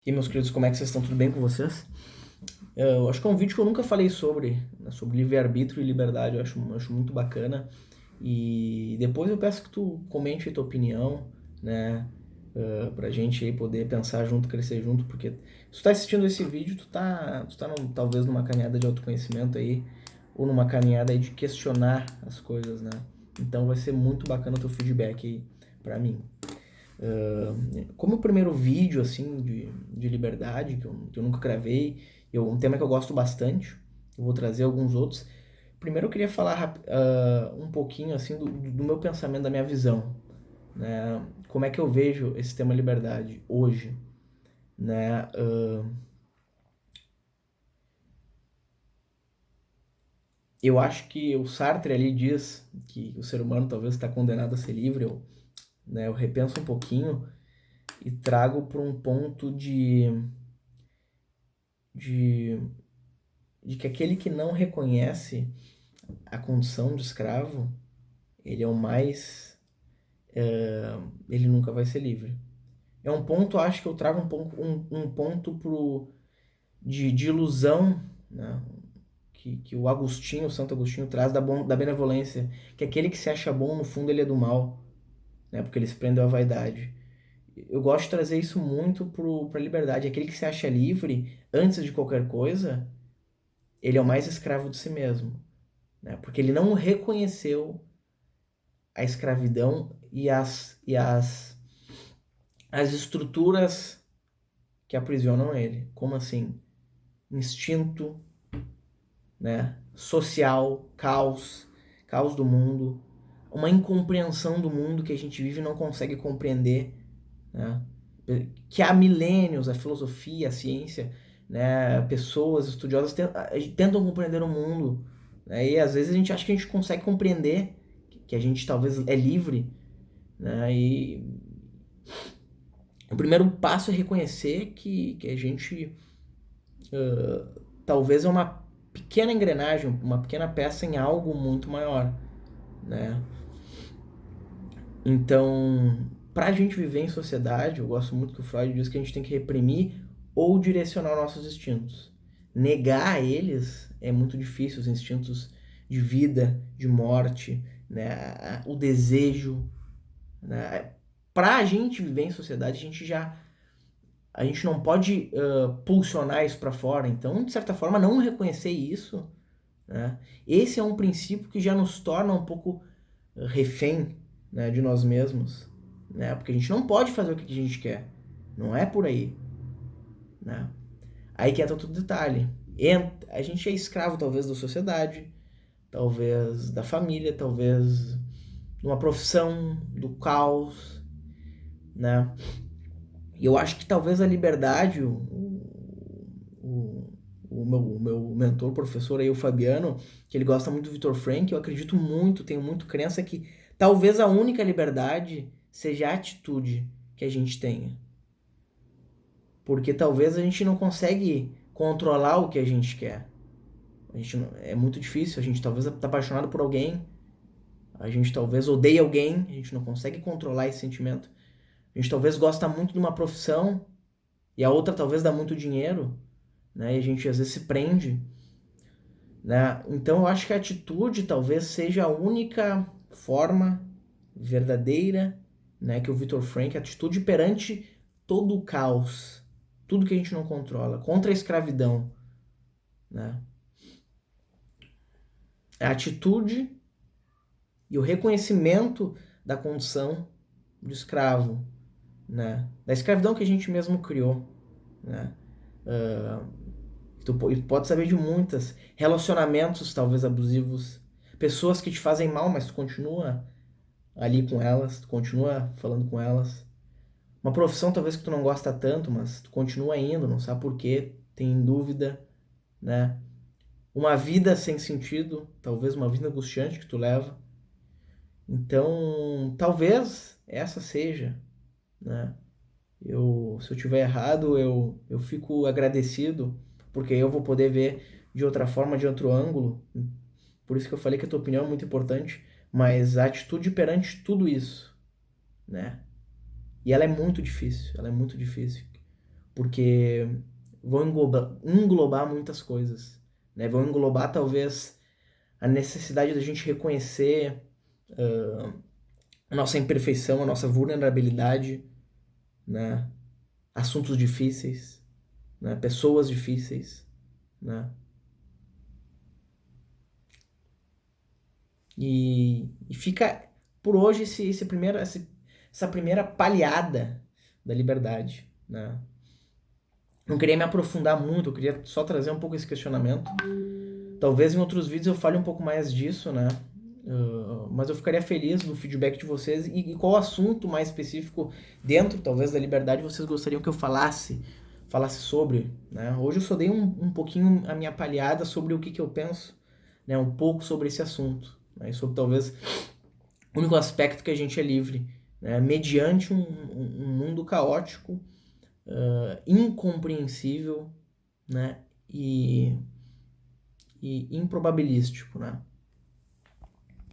E aí, meus queridos, como é que vocês estão? Tudo bem com vocês? Eu acho que é um vídeo que eu nunca falei sobre, né, sobre livre-arbítrio e liberdade. Eu acho muito bacana. E depois eu peço que tu comente a tua opinião, né? Pra gente aí poder pensar junto, crescer junto, porque se tu tá assistindo esse vídeo, talvez numa caminhada de autoconhecimento aí, ou numa caminhada aí de questionar as coisas, né? Então vai ser muito bacana o teu feedback aí pra mim. Como o primeiro vídeo, assim, de liberdade, que eu nunca gravei, um tema que eu gosto bastante, eu vou trazer alguns outros. Primeiro eu queria falar um pouquinho, assim, do meu pensamento, da minha visão, né? Como é que eu vejo esse tema liberdade hoje, né? Eu acho que o Sartre ali diz que o ser humano talvez está condenado a ser livre. Eu repenso um pouquinho e trago para um ponto de de que aquele que não reconhece a condição de escravo, ele é o mais. Ele nunca vai ser livre. É um ponto, acho que eu trago um ponto de ilusão, né? Que o Agostinho, o Santo Agostinho, traz da benevolência. Que aquele que se acha bom, no fundo, ele é do mal, né? Porque ele se prendeu à vaidade. Eu gosto de trazer isso muito para a liberdade. Aquele que se acha livre, antes de qualquer coisa, ele é o mais escravo de si mesmo, né? Porque ele não reconheceu a escravidão as estruturas que aprisionam ele. Como assim? Instinto, né? Social, caos do mundo, uma incompreensão do mundo que a gente vive e não consegue compreender, né? Que há milênios a filosofia, a ciência, né? Pessoas estudiosas tentam compreender o mundo, né? E às vezes a gente acha que a gente consegue compreender, que a gente talvez é livre, né? E o primeiro passo é reconhecer que a gente talvez é uma pequena engrenagem, uma pequena peça em algo muito maior, né? Então, para a gente viver em sociedade, eu gosto muito que o Freud diz que a gente tem que reprimir ou direcionar nossos instintos. Negar eles é muito difícil, os instintos de vida, de morte, né? O desejo, né? Para a gente viver em sociedade, a gente não pode pulsionar isso para fora. Então, de certa forma, não reconhecer isso, né? Esse é um princípio que já nos torna um pouco refém, né, de nós mesmos, né? Porque a gente não pode fazer o que a gente quer. Não é por aí, né? Aí que entra todo detalhe. A gente é escravo, talvez, da sociedade, talvez da família, talvez de uma profissão, do caos, né? E eu acho que talvez a liberdade, o, o meu mentor, professor aí, o Fabiano, que ele gosta muito do Viktor Frankl, eu acredito muito, tenho muito crença que talvez a única liberdade seja a atitude que a gente tenha. Porque talvez a gente não consegue controlar o que a gente quer. É muito difícil, a gente talvez tá apaixonado por alguém, a gente talvez odeia alguém, a gente não consegue controlar esse sentimento. A gente talvez gosta muito de uma profissão e a outra talvez dá muito dinheiro, né? E a gente às vezes se prende, né? Então eu acho que a atitude talvez seja a única forma verdadeira, né, que o Viktor Frankl, atitude perante todo o caos, tudo que a gente não controla, contra a escravidão, né? A atitude e o reconhecimento da condição do escravo, né? Da escravidão que a gente mesmo criou, né? Tu pode saber de muitas relacionamentos talvez abusivos, pessoas que te fazem mal, mas tu continua ali com elas, tu continua falando com elas. Uma profissão talvez que tu não gosta tanto, mas tu continua indo, não sabe por quê, tem dúvida, né? Uma vida sem sentido, talvez uma vida angustiante que tu leva. Então, talvez essa seja, né? Se eu tiver errado, eu fico agradecido, porque eu vou poder ver de outra forma, de outro ângulo. Por isso que eu falei que a tua opinião é muito importante, mas a atitude perante tudo isso, né? E ela é muito difícil, ela é muito difícil. porque vão englobar muitas coisas, né? Vão englobar talvez a necessidade da gente reconhecer a nossa imperfeição, a nossa vulnerabilidade, né? Assuntos difíceis, né? Pessoas difíceis, né? E fica por hoje essa primeira palhada da liberdade, né? Não queria me aprofundar muito, eu queria só trazer um pouco esse questionamento. Talvez em outros vídeos eu fale um pouco mais disso, né? Mas eu ficaria feliz do feedback de vocês e qual assunto mais específico dentro, talvez, da liberdade vocês gostariam que eu falasse sobre, né? Hoje eu só dei um pouquinho a minha palhada sobre o que eu penso, né? Um pouco sobre esse assunto, né? E sobre talvez o único aspecto que a gente é livre, né? Mediante um mundo caótico, incompreensível, né? E improbabilístico, né?